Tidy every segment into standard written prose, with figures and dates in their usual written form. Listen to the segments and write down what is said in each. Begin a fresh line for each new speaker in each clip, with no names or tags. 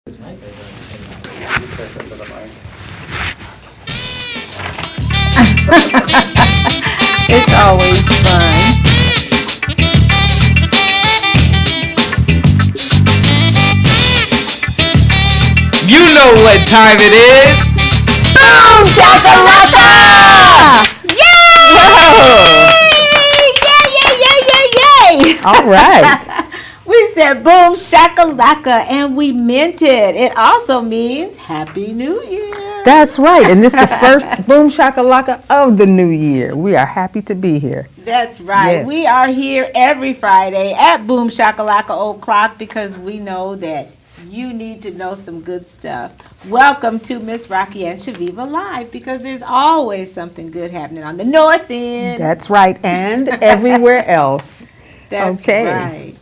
It's always fun.
You know what time it is.
Boom shakalaka! Yay! Yay!
All right.
We said boom shakalaka and we meant it. It also means Happy New Year.
That's right. And this is the first Boom Shakalaka of the new year. We are happy to be here.
That's right.
Yes.
We are here every Friday at Boom Shakalaka O'Clock because we know that you need to know some good stuff. Welcome to Miss Rocki and Chaveevah Live because there's always something good happening on the north end.
That's right. And everywhere else.
That's
okay.
right.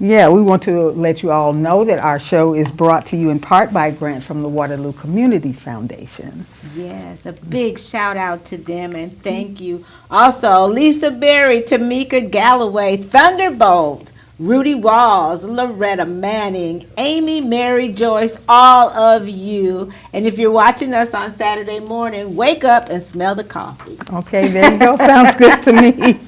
Yeah, we want to let you all know that our show is brought to you in part by a grant from the Waterloo Community Foundation.
Yes, a big shout out to them and thank you. Also, Lisa Berry, Tamika Galloway, Thunderbolt, Rudy Walls, Loretta Manning, Amy Mary Joyce, all of you. And if you're watching us on Saturday morning, wake up and smell the coffee.
Okay, there you go. Sounds good to me.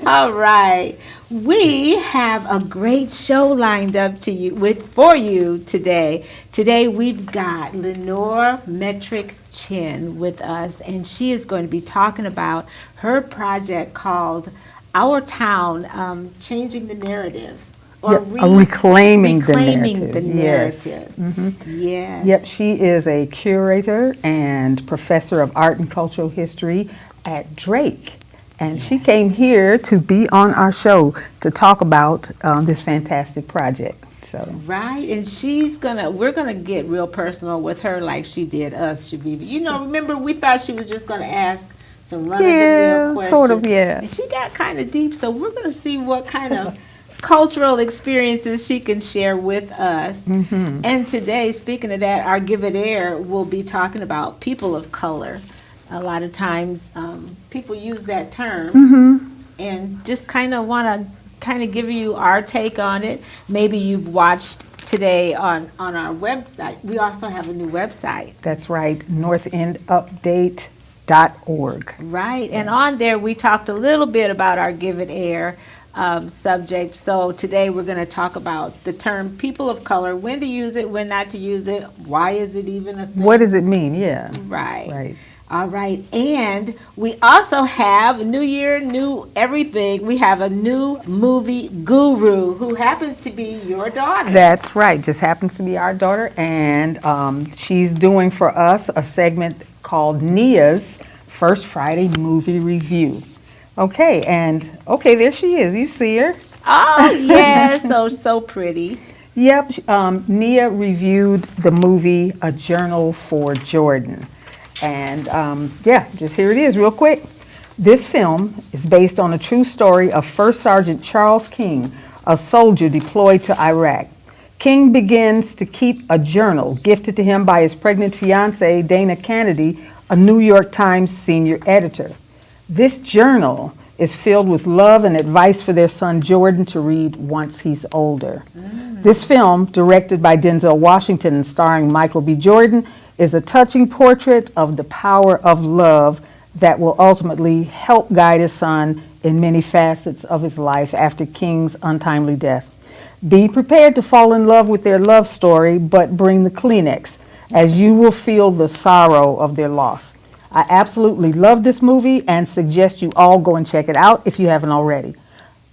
All right. We have a great show lined up for you today. Today we've got Lenore Metrick-Chen with us, and she is going to be talking about her project called Our Town, Changing the Narrative. Or
reclaiming the
narrative.
Yes.
Mm-hmm. Yes.
Yep, she is a curator and professor of art and cultural history at Drake. And she came here to be on our show to talk about this fantastic project. So
right, and we're gonna get real personal with her like she did us, Chaveevah. You know, remember we thought she was just gonna ask some run-of-the-mill questions.
Sort of, yeah.
And she got kind of deep, so we're gonna see what kind of cultural experiences she can share with us. Mm-hmm. And today, speaking of that, our Give It Air will be talking about people of color. A lot of times people use that term and just kind of want to give you our take on it. Maybe you've watched today on our website. We also have a new website.
That's right, northendupdate.org.
Right, and on there we talked a little bit about our Give It Air subject. So today we're going to talk about the term people of color, when to use it, when not to use it, why is it even a thing?
What does it mean? Yeah.
Right. All right, and we also have New Year, new everything. We have a new movie guru who happens to be your daughter.
That's right, just happens to be our daughter, and she's doing for us a segment called Nia's First Friday Movie Review. Okay, there she is. You see her?
Oh, yeah, so pretty.
Yep, Nia reviewed the movie A Journal for Jordan. And just here it is real quick. This film is based on a true story of First Sergeant Charles King, a soldier deployed to Iraq. King begins to keep a journal gifted to him by his pregnant fiancée, Dana Kennedy, a New York Times senior editor. This journal is filled with love and advice for their son Jordan to read once he's older. This film, directed by Denzel Washington and starring Michael B. Jordan, is a touching portrait of the power of love that will ultimately help guide his son in many facets of his life after King's untimely death. Be prepared to fall in love with their love story, but bring the Kleenex, as you will feel the sorrow of their loss. I absolutely love this movie and suggest you all go and check it out if you haven't already.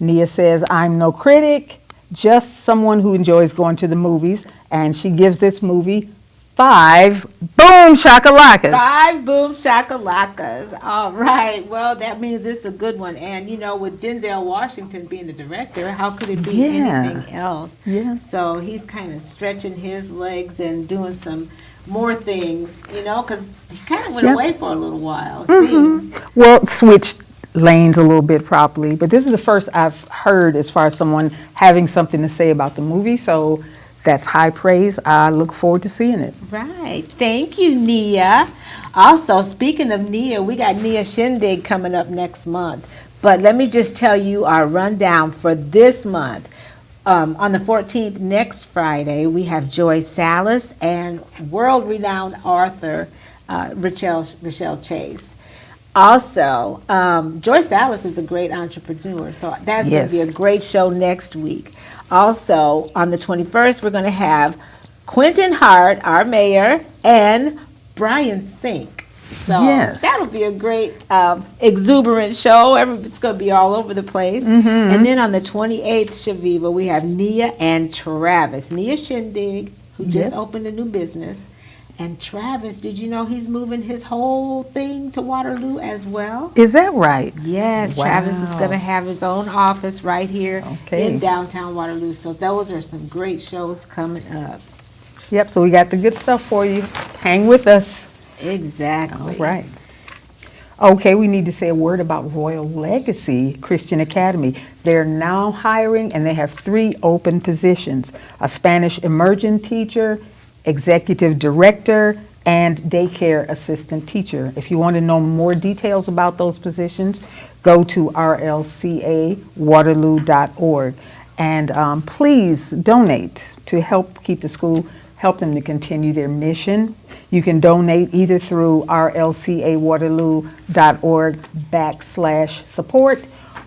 Nia says, I'm no critic, just someone who enjoys going to the movies, and she gives this movie 5 boom shakalakas.
5 boom shakalakas. All right. Well, that means it's a good one. And, you know, with Denzel Washington being the director, how could it be anything else?
Yeah.
So he's kind of stretching his legs and doing some more things, you know, because he kind of went away for a little while, it seems.
Well, switched lanes a little bit probably. But this is the first I've heard as far as someone having something to say about the movie. So that's high praise. I look forward to seeing it.
Right. Thank you, Nia. Also, speaking of Nia, we got Nia Shindig coming up next month. But let me just tell you our rundown for this month. On the 14th, next Friday, we have Joy Salas and world-renowned author Rochelle Chase. Also, Joy Salas is a great entrepreneur, so that's going to be a great show next week. Also, on the 21st, we're going to have Quentin Hart, our mayor, and Brian Sink. So that'll be a great exuberant show. It's going to be all over the place. And then on the 28th, Chaveevah, we have Nia and Travis. Nia Shindig, who just opened a new business. And Travis, did you know he's moving his whole thing to Waterloo as well?
Is that right?
Yes, Travis is going to have his own office right here in downtown Waterloo. So those are some great shows coming up.
Yep, so we got the good stuff for you. Hang with us.
Exactly.
All right. Okay, we need to say a word about Royal Legacy Christian Academy. They're now hiring, and they have 3 open positions: a Spanish immersion teacher, executive director, and daycare assistant teacher. If you want to know more details about those positions, go to rlcawaterloo.org. And please donate to help keep the school, help them to continue their mission. You can donate either through rlcawaterloo.org/support,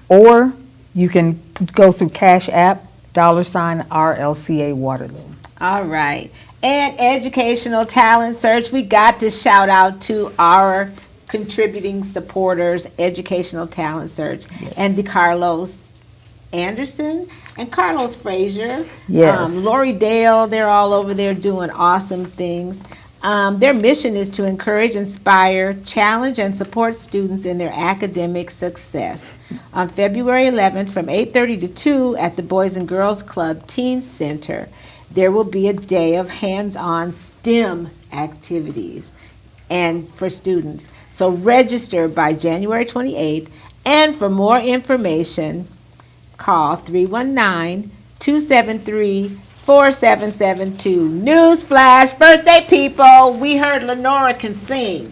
or you can go through Cash App, $RLCA Waterloo.
All right. And Educational Talent Search, we got to shout out to our contributing supporters, Educational Talent Search, and DeCarlos Anderson and Carlos Frazier. Lori Dale, they're all over there doing awesome things. Their mission is to encourage, inspire, challenge, and support students in their academic success. On February 11th from 8:30 to 2 at the Boys and Girls Club Teen Center, there will be a day of hands-on STEM activities and for students. So register by January 28th, and for more information, call 319-273-4772. Newsflash, birthday people, we heard Lenore can sing.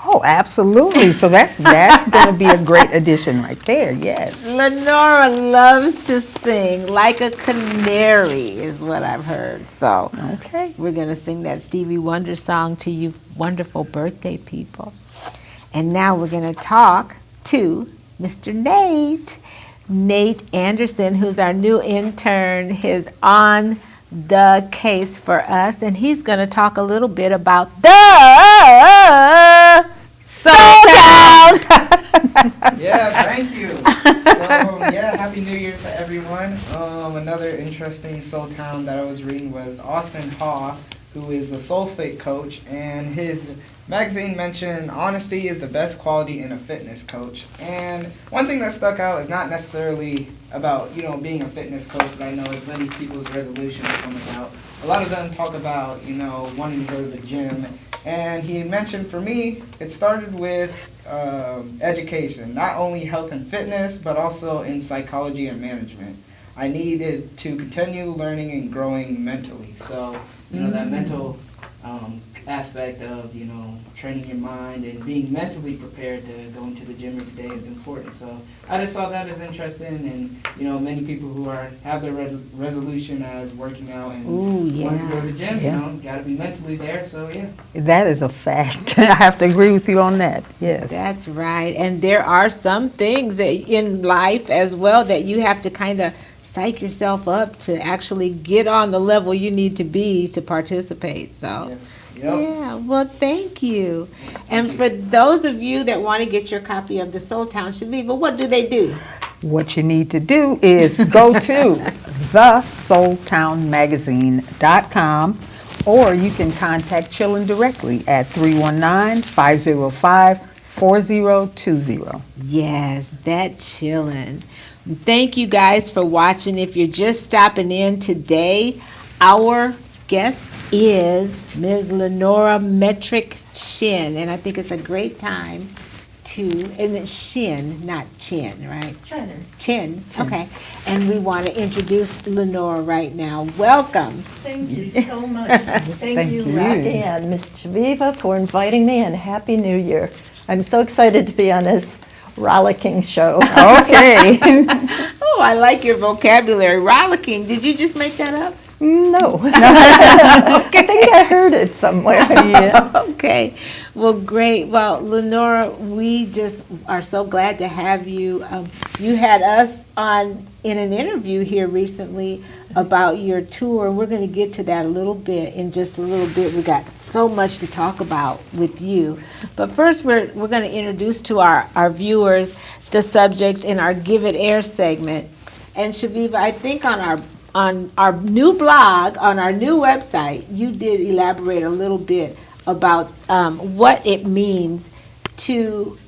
Oh, absolutely. So that's going to be a great addition right there, yes.
Lenore loves to sing like a canary is what I've heard. So we're going to sing that Stevie Wonder song to you wonderful birthday people. And now we're going to talk to Mr. Nate Anderson, who's our new intern, is on the case for us, and he's going to talk a little bit about the Soul Town.
Yeah, thank you. So, Happy New Year to everyone. Another interesting Soul Town that I was reading was Austin Haw, who is the Soul Fit coach, and his magazine mentioned honesty is the best quality in a fitness coach. And one thing that stuck out is not necessarily about, being a fitness coach, but I know as many people's resolutions come about. A lot of them talk about, wanting to go to the gym. And he mentioned for me, it started with education, not only health and fitness, but also in psychology and management. I needed to continue learning and growing mentally. So, that mental aspect of, training your mind and being mentally prepared to go into the gym every day is important. So I just saw that as interesting, and, many people who have their resolution as working out and want to go to the gym, got to be mentally there, so
That is a fact. I have to agree with you on that, yes.
That's right, and there are some things that in life as well that you have to kind of psych yourself up to actually get on the level you need to be to participate, so.
Yes. Yep.
Yeah, well, thank you. And for those of you that want to get your copy of the Soul Town Chaveevah, what do they do?
What you need to do is go to thesoultownmagazine.com, or you can contact Chillin directly at 319-505-4020.
Yes, that Chillin. Thank you guys for watching. If you're just stopping in today, our guest is Ms. Lenore Metrick-Chen, and I think it's a great time and it's Shin, not Chin, right? Chin, okay. And we want to introduce Lenore right now. Welcome.
Thank you so much. Thank you, Rocki and Ms. Chaveevah, for inviting me, and Happy New Year. I'm so excited to be on this rollicking show.
Okay.
Oh, I like your vocabulary. Rollicking. Did you just make that up?
No. I think I heard it somewhere.
Yeah.
Okay. Well, great. Well, Lenore, we just are so glad to have you. You had us on in an interview here recently about your tour. We're going to get to that a little bit in just a little bit. We got so much to talk about with you. But first, we're going to introduce to our viewers the subject in our Give It Air segment. And Chaveevah, I think on our new blog, on our new website, you did elaborate a little bit about what it means to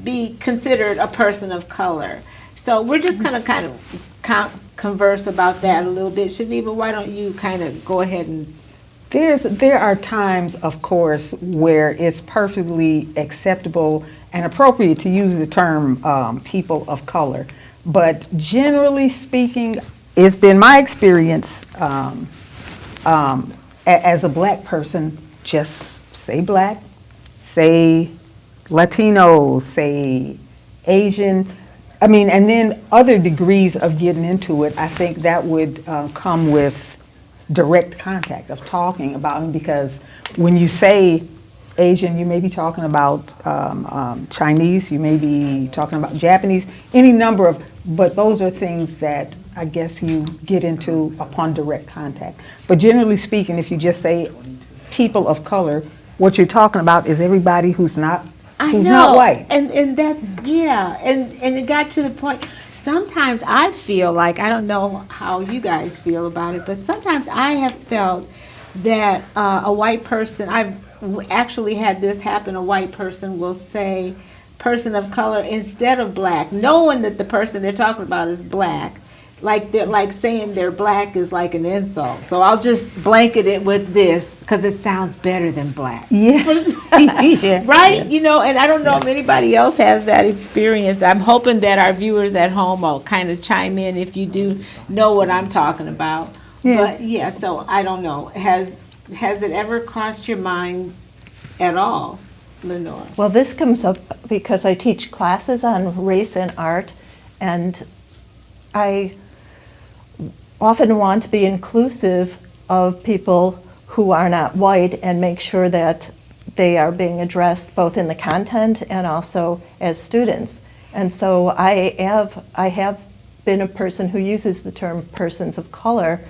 be considered a person of color. So we're just going to kind of converse about that a little bit. Chaveevah, why don't you kind of go ahead and...
There are times, of course, where it's perfectly acceptable and appropriate to use the term people of color. But generally speaking, it's been my experience as a black person, just say black, say Latino, say Asian. I mean, and then other degrees of getting into it, I think that would come with direct contact of talking about them, because when you say Asian, you may be talking about Chinese, you may be talking about Japanese, any number of, but those are things that I guess you get into upon direct contact. But generally speaking, if you just say people of color, what you're talking about is everybody who's not white.
And that's, yeah, and it got to the point, sometimes I feel like, I don't know how you guys feel about it, but sometimes I have felt that a white person, I've actually had this happen, a white person will say person of color instead of black, knowing that the person they're talking about is black. Like they're like saying they're black is like an insult. So I'll just blanket it with this because it sounds better than black.
Yeah. Yeah.
Right?
Yeah.
You know, and I don't know if anybody else has that experience. I'm hoping that our viewers at home will kind of chime in if you do know what I'm talking about.
Yeah.
But yeah, so I don't know. Has it ever crossed your mind at all, Lenore?
Well, this comes up because I teach classes on race and art, and I often want to be inclusive of people who are not white and make sure that they are being addressed both in the content and also as students. And so I have been a person who uses the term persons of color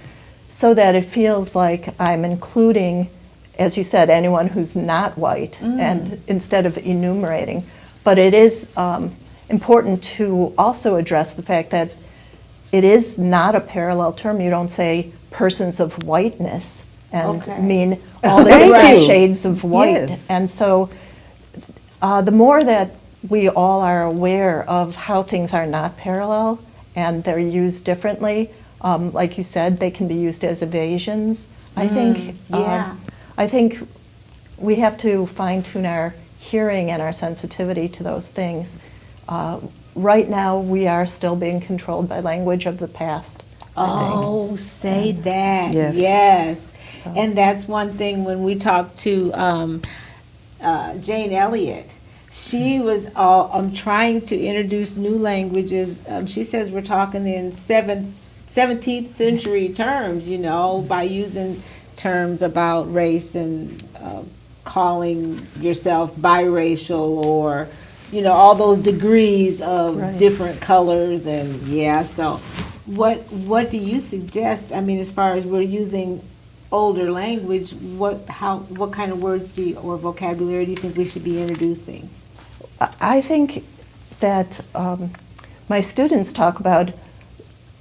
so that it feels like I'm including, as you said, anyone who's not white, and instead of enumerating. But it is important to also address the fact that it is not a parallel term. You don't say persons of whiteness and mean all the different shades of white.
Yes.
And so the more that we all are aware of how things are not parallel and they're used differently, like you said, they can be used as evasions. I think we have to fine-tune our hearing and our sensitivity to those things. Right now, we are still being controlled by language of the past.
Oh, say that.
Yes.
Yes.
So.
And that's one thing when we talked to Jane Elliott. She was trying to introduce new languages. She says we're talking in 17th century terms, you know, by using terms about race and calling yourself biracial or, you know, all those degrees of different colors. And so what do you suggest? I mean, as far as we're using older language, what kind of words or vocabulary do you think we should be introducing?
I think that my students talk about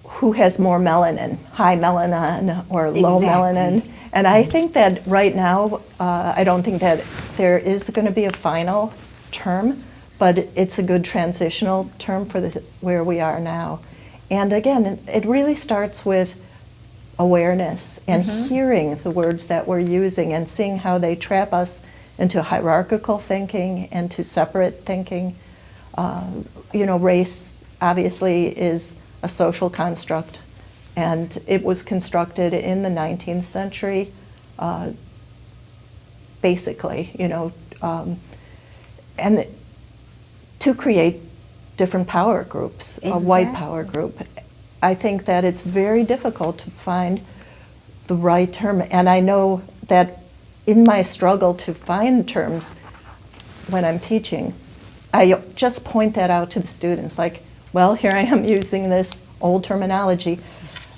who has more melanin, high melanin or low melanin. And I think that right now, I don't think that there is going to be a final term, but it's a good transitional term for where we are now. And again, it really starts with awareness and hearing the words that we're using and seeing how they trap us into hierarchical thinking and to separate thinking. You know, race obviously is a social construct, and it was constructed in the 19th century, basically, you know, and to create different power groups, a white power group. I think that it's very difficult to find the right term, and I know that in my struggle to find terms when I'm teaching, I just point that out to the students, like, well, here I am using this old terminology.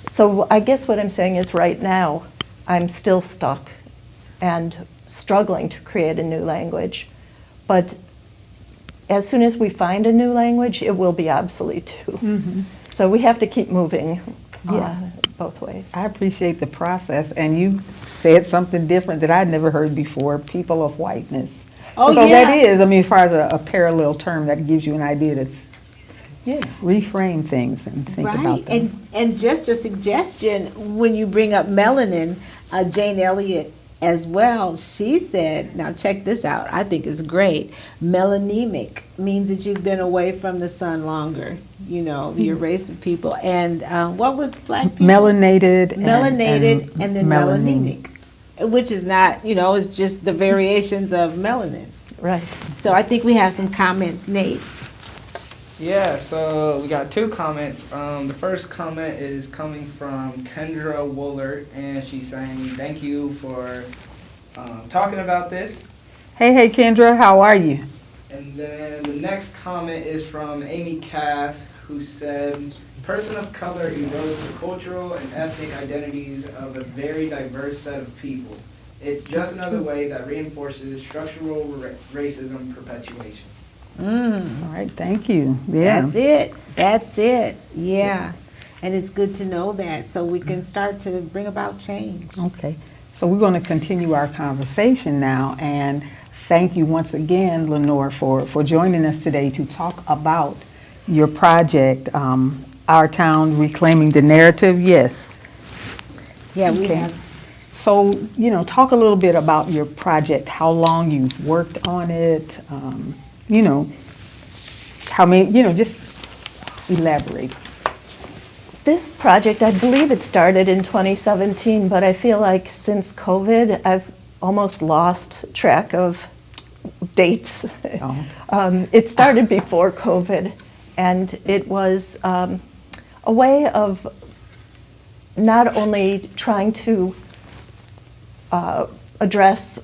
So I guess what I'm saying is right now, I'm still stuck and struggling to create a new language. But as soon as we find a new language, it will be obsolete too.
Mm-hmm.
So we have to keep moving
Yeah.
both ways.
I appreciate the process, and you said something different that I'd never heard before, people of whiteness.
Oh,
so
yeah.
that is, I mean, as far as a parallel term, that gives you an idea to reframe things and think about them.
And just a suggestion, when you bring up melanin, Jane Elliott as well, she said, now check this out, I think it's great. Melanemic means that you've been away from the sun longer, you know, your race of people. And what was black people?
Melanated.
Melanated and then
melanin.
melanemic, which is not, you know, it's just the variations of melanin.
Right.
So I think we have some comments, Nate.
Yeah, so we got 2 comments. The first comment is coming from Kendra Woolard, and she's saying, thank you for talking about this.
Hey, Kendra, how are you?
And then the next comment is from Amy Cass, who said, person of color erodes the cultural and ethnic identities of a very diverse set of people. It's just another way that reinforces structural racism perpetuation.
All right, thank you. Yeah.
That's it. Yeah. And it's good to know that so we can start to bring about change.
Okay, so we're going to continue our conversation now, and thank you once again, Lenore, for joining us today to talk about your project, Our Town Reclaiming the Narrative. Yes.
Yeah, we
Okay.
have.
So, you know, talk a little bit about your project, how long you've worked on it, you know, how many, you know, just elaborate.
This project, I believe it started in 2017, but I feel like since COVID, I've almost lost track of dates.
Oh.
It started before COVID, and it was a way of not only trying to address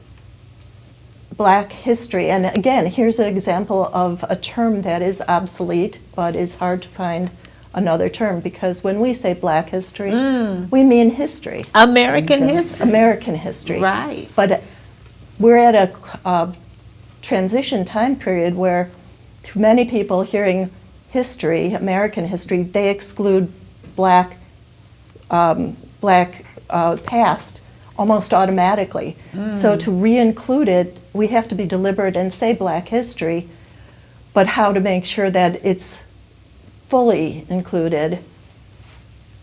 Black history, and again, here's an example of a term that is obsolete, but is hard to find another term, because when we say Black history, we mean history.
American history.
American history.
Right.
But we're at a transition time period where many people hearing history, American history, they exclude Black past almost automatically. So to re-include it, we have to be deliberate and say Black history, but how to make sure that it's fully included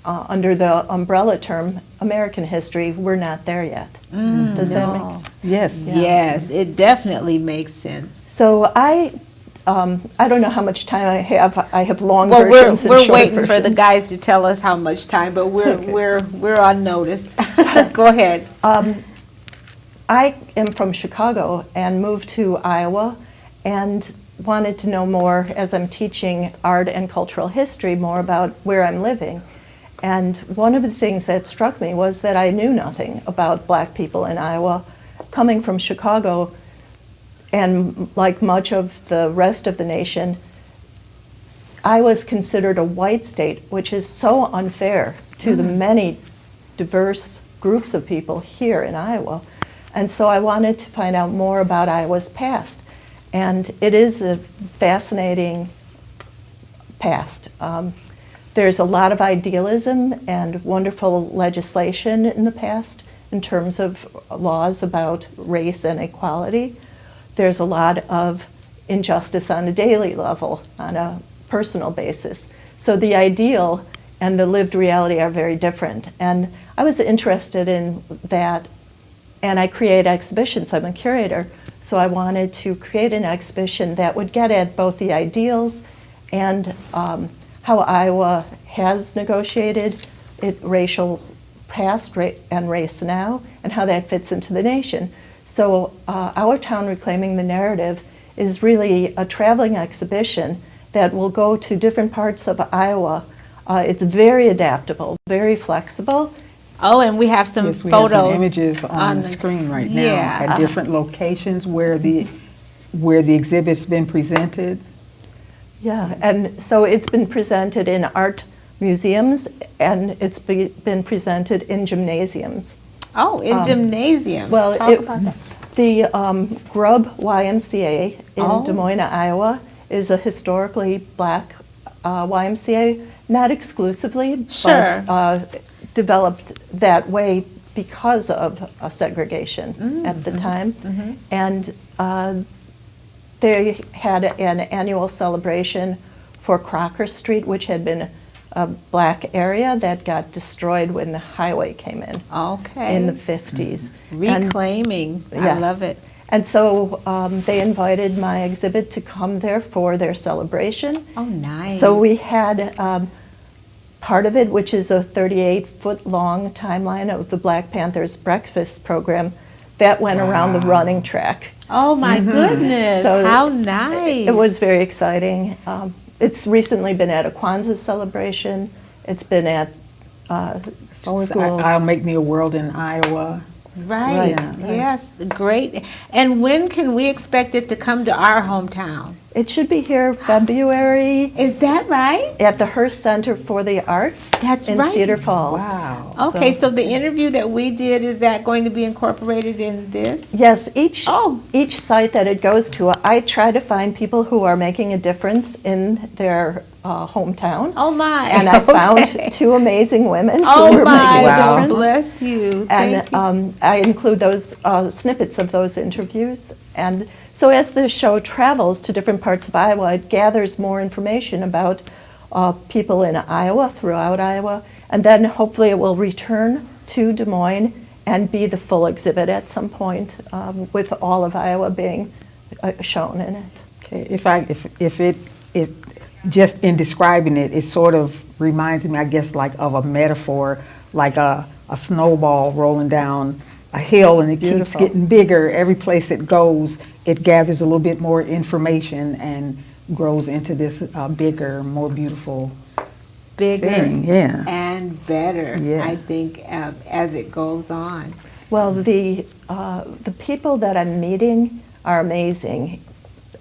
under the umbrella term American history, we're not there yet. Does that make sense?
Yes.
Yeah.
Yes, it definitely makes sense.
So I don't know how much time I have. I have long
Well,
versions and
we're
short
waiting for the
versions.
guys to tell us how much time, but we're on notice. Go ahead.
I am from Chicago and moved to Iowa and wanted to know more, as I'm teaching art and cultural history, more about where I'm living. And one of the things that struck me was that I knew nothing about Black people in Iowa. Coming from Chicago, and like much of the rest of the nation, I was considered a white state, which is so unfair to the many diverse groups of people here in Iowa. And so I wanted to find out more about Iowa's past. And it is a fascinating past. There's a lot of idealism and wonderful legislation in the past in terms of laws about race and equality. There's a lot of injustice on a daily level, on a personal basis. So the ideal and the lived reality are very different. And I was interested in that, and I create exhibitions. I'm a curator, so I wanted to create an exhibition that would get at both the ideals and how Iowa has negotiated racial past and race now, and how that fits into the nation. So Our Town Reclaiming the Narrative is really a traveling exhibition that will go to different parts of Iowa. It's very adaptable, very flexible.
Oh, and we have some
Yes, we have
photos
some images on the screen right now at different locations where the exhibit's been presented.
Yeah, and so it's been presented in art museums, and it's been presented in gymnasiums.
Oh, in gymnasiums.
Well,
Talk about that.
The Grubb YMCA in
Oh.
Des Moines, Iowa, is a historically black YMCA, not exclusively,
Sure.
but developed that way because of segregation at the time. And they had an annual celebration for Crocker Street, which had been a black area that got destroyed when the highway came in
Okay.
the 50s.
Reclaiming. I
Yes.
love it.
And so they invited my exhibit to come there for their celebration.
Oh, nice.
So we had part of it, which is a 38-foot-long timeline of the Black Panthers breakfast program that went around the running track.
Oh, my goodness.
So
How nice.
It was very exciting. It's recently been at a Kwanzaa celebration. It's been at schools.
I'll Make Me a World in Iowa.
Right.
Right.
Yes. Great. And when can we expect it to come to our hometown?
It should be here February
Is that right?
at the Hearst Center for the Arts
That's
in
right.
Cedar Falls.
Wow.
Okay, so the interview that we did, is that going to be incorporated in this?
Yes, each
Oh.
site that it goes to, I try to find people who are making a difference in their hometown.
Oh, my.
And I found
Okay.
two amazing women who
Oh,
were
my.
making a
Wow.
difference.
Bless you.
And
Thank you.
I include those snippets of those interviews. And so as the show travels to different parts of Iowa, it gathers more information about people in Iowa, throughout Iowa, and then hopefully it will return to Des Moines and be the full exhibit at some point, with all of Iowa being shown in it.
Okay, if it just in describing it, it sort of reminds me, I guess, like of a metaphor, like a snowball rolling down a hill, and it keeps
Beautiful.
getting bigger. Every place it goes, it gathers a little bit more information and grows into this bigger, more beautiful
Bigger
thing. Yeah.
and better,
Yeah.
I think, as it goes on.
Well, the people that I'm meeting are amazing,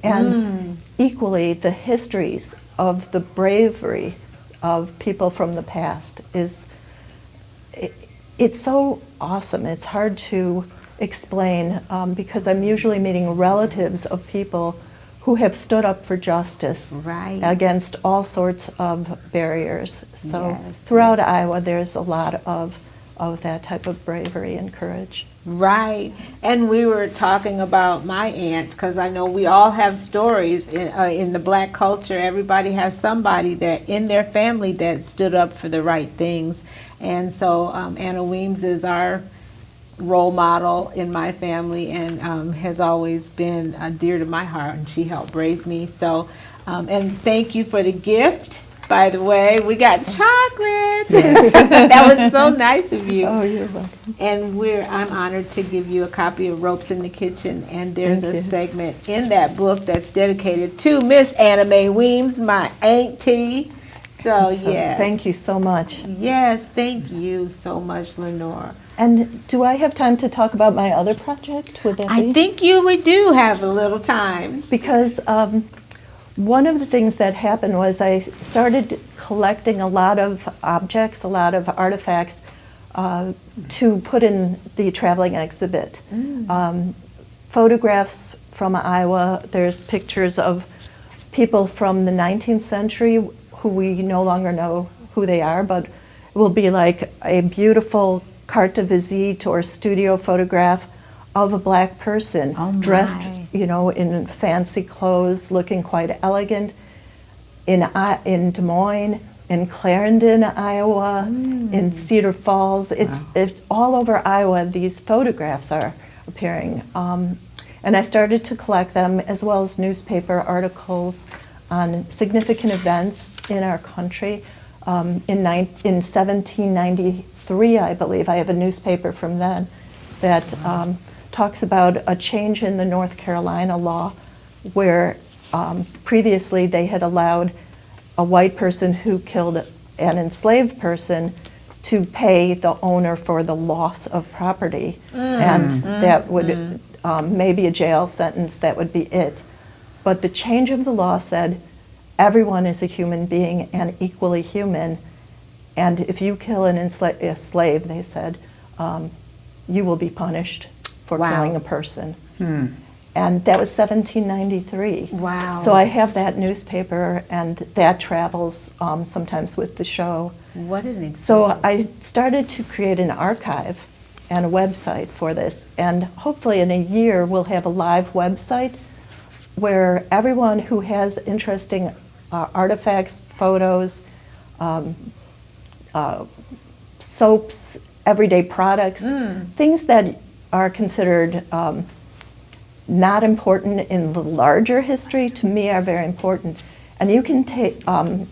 and equally the histories of the bravery of people from the past it's so awesome. It's hard to explain because I'm usually meeting relatives of people who have stood up for justice
Right.
against all sorts of barriers. So
Yes,
throughout Iowa, there's a lot of that type of bravery and courage.
Right. And we were talking about my aunt, because I know we all have stories in the black culture. Everybody has somebody that in their family that stood up for the right things. And so Anna Weems is our role model in my family, and has always been dear to my heart, and she helped raise me. So, and thank you for the gift. By the way, we got chocolate. That was so nice of you.
Oh, you're welcome.
And I'm honored to give you a copy of Ropes in the Kitchen, and there's
Thank
a
you.
segment in that book that's dedicated to Miss Anna Mae Weems, my auntie. So, yes.
Thank you so much.
Yes, thank you so much, Lenore.
And do I have time to talk about my other project? Would that
I
be?
think we do have a little time.
Because one of the things that happened was I started collecting a lot of objects, a lot of artifacts to put in the traveling exhibit. Photographs from Iowa, there's pictures of people from the 19th century who we no longer know who they are, but it will be like a beautiful carte de visite or studio photograph of a black person
Oh, my.
dressed, in fancy clothes, looking quite elegant, in Des Moines, in Clarendon, Iowa, in Cedar Falls. It's all over Iowa. These photographs are appearing, and I started to collect them, as well as newspaper articles on significant events in our country. In 1793, I believe, I have a newspaper from then that talks about a change in the North Carolina law where previously they had allowed a white person who killed an enslaved person to pay the owner for the loss of property. And that would, maybe a jail sentence, that would be it. But the change of the law said everyone is a human being and equally human. And if you kill a slave, they said, you will be punished for killing a person. And that was 1793.
Wow.
So I have that newspaper, and that travels sometimes with the show.
What an example.
So I started to create an archive and a website for this. And hopefully in a year, we'll have a live website where everyone who has interesting artifacts, photos, soaps, everyday products, things that are considered not important in the larger history, to me are very important. And you can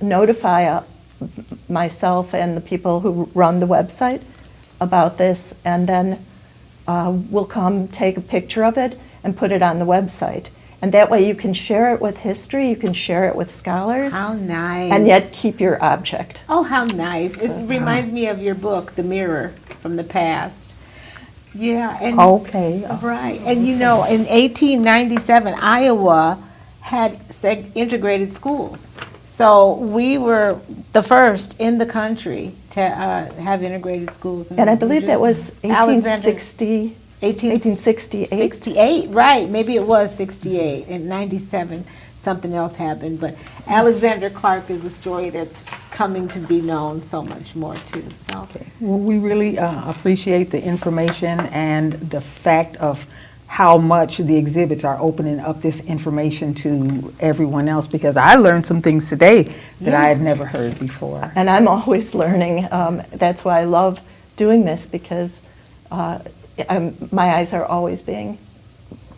notify myself and the people who run the website about this, and then we'll come take a picture of it and put it on the website. And that way you can share it with history, you can share it with scholars.
How nice.
And yet keep your object.
Oh, how nice. It reminds me of your book, The Mirror from the Past. Yeah. And
Okay.
right. And you know, in 1897, Iowa had integrated schools. So we were the first in the country to have integrated schools.
And I believe that was 1860. 1868.
68, right. Maybe it was 68. In 97, something else happened. But Alexander Clark is a story that's coming to be known so much more, too. So.
Well, we really appreciate the information and the fact of how much the exhibits are opening up this information to everyone else, because I learned some things today that I had never heard before.
And I'm always learning. That's why I love doing this, because my eyes are always being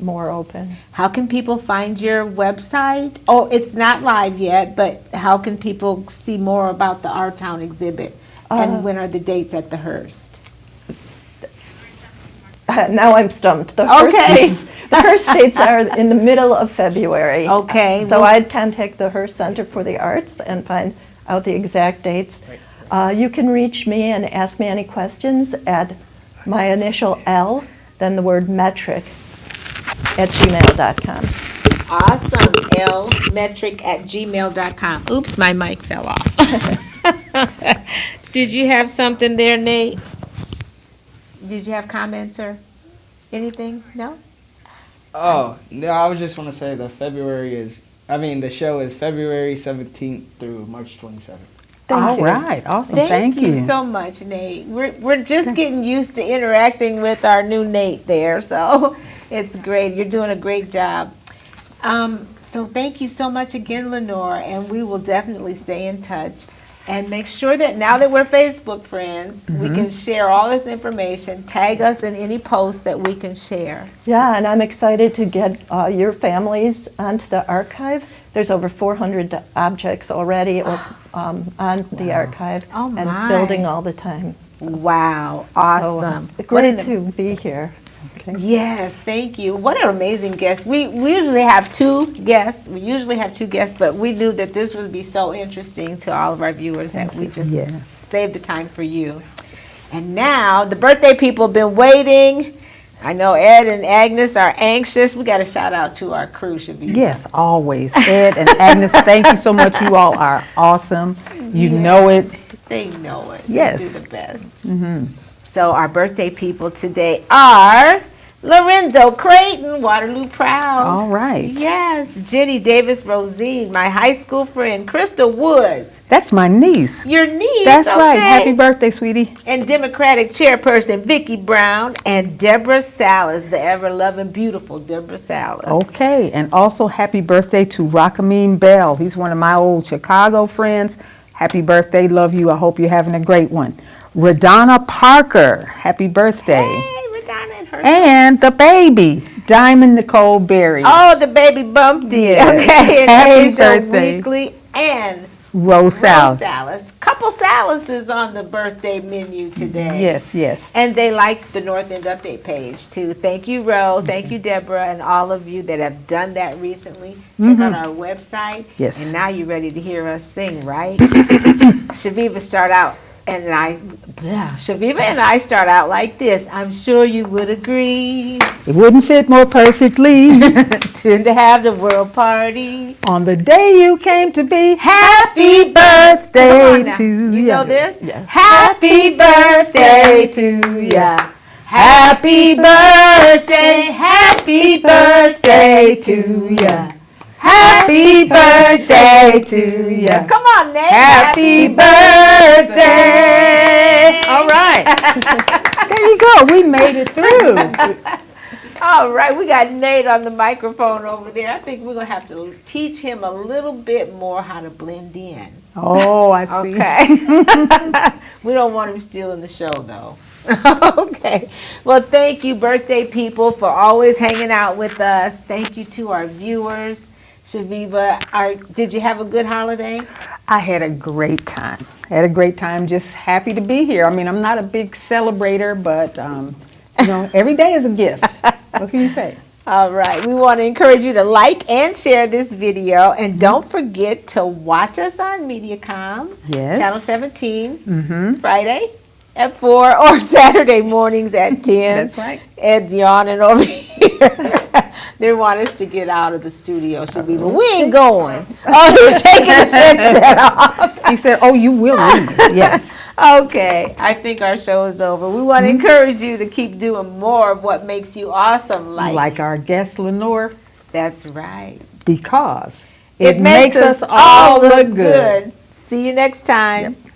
more open.
How can people find your website? Oh, it's not live yet, but how can people see more about the Our Town exhibit? And when are the dates at the Hearst?
Now I'm stumped. The Hearst dates are in the middle of February.
Okay.
So I'd contact the Hearst Center for the Arts and find out the exact dates. You can reach me and ask me any questions at my initial L, then the word metric, at gmail.com.
Awesome. lmetric@gmail.com. Oops, my mic fell off. Did you have something there, Nate? Did you have comments or anything? No?
Oh, no, I was just want to say that the show is February 17th through March 27th.
All right, awesome.
Thank you so much, Nate. We're just getting used to interacting with our new Nate there, so it's great. You're doing a great job. So thank you so much again, Lenore, and we will definitely stay in touch. And make sure that now that we're Facebook friends, we can share all this information. Tag us in any posts that we can share.
Yeah, and I'm excited to get your families onto the archive. There's over 400 objects already on the archive,
Oh, my.
and building all the time. So,
Wow, awesome.
Great to be here.
Yes, thank you. What an amazing guest. We usually have two guests. But we knew that this would be so interesting to all of our viewers that we just saved the time for you. And now, the birthday people have been waiting. I know Ed and Agnes are anxious. We got a shout out to our crew, Chaveevah.
Yes, always. Ed and Agnes, thank you so much. You all are awesome. You know it.
They know it.
Yes.
They do the best. So our birthday people today are Lorenzo Creighton, Waterloo Proud.
All right.
Yes. Jenny Davis Rosine, my high school friend, Crystal Woods.
That's my niece.
Your niece.
That's right.
okay.
Happy birthday, sweetie.
And Democratic Chairperson Vicki Brown and Deborah Salas, the ever-loving, beautiful Deborah Salas.
Okay. And also happy birthday to Rocki Bell. He's one of my old Chicago friends. Happy birthday. Love you. I hope you're having a great one. Radonna Parker. Happy birthday.
Hey, Radonna and her.
And the baby, Diamond Nicole Berry.
Oh, the baby Bumpty.
Yes.
Okay. And
Happy
Asia
birthday.
Weekly and
Roast salad.
salads. Couple salads is on the birthday menu today.
Yes, yes.
And they like the North End Update page too. Thank you, Ro. Thank you, Deborah, and all of you that have done that recently. Check out our website.
Yes.
And now you're ready to hear us sing, right? Chaveevah and I start out like this. I'm sure you would agree
It wouldn't fit more perfectly
to have the world party.
on the day you came to be.
Happy
birthday
Come on now.
to
you.
ya.
know this?
Yeah.
Happy birthday to ya. Happy birthday, happy birthday to ya. Happy birthday to ya. Come on, Nate.
Happy birthday. All right. There you go. We made it through.
All right, we got Nate on the microphone over there. I think we're going to have to teach him a little bit more how to blend in.
Oh, I see.
Okay. We don't want him stealing the show, though. Okay. Well, thank you, birthday people, for always hanging out with us. Thank you to our viewers. Chaveevah, did you have a good holiday?
I had a great time. Just happy to be here. I mean, I'm not a big celebrator, but every day is a gift. What can you say?
All right. We want to encourage you to like and share this video. And don't forget to watch us on MediaCom,
Yes.
Channel 17, Friday at 4 or Saturday mornings at 10.
That's right.
Ed's yawning over here. They want us to get out of the studio, Chaveevah. We ain't going. Oh, he's taking his headset off.
He said, "Oh, you will leave." Yes.
Okay, I think our show is over. We want to encourage you to keep doing more of what makes you awesome.
Like our guest Lenore,
That's right.
because
It makes us all look good. See you next time.
Yep.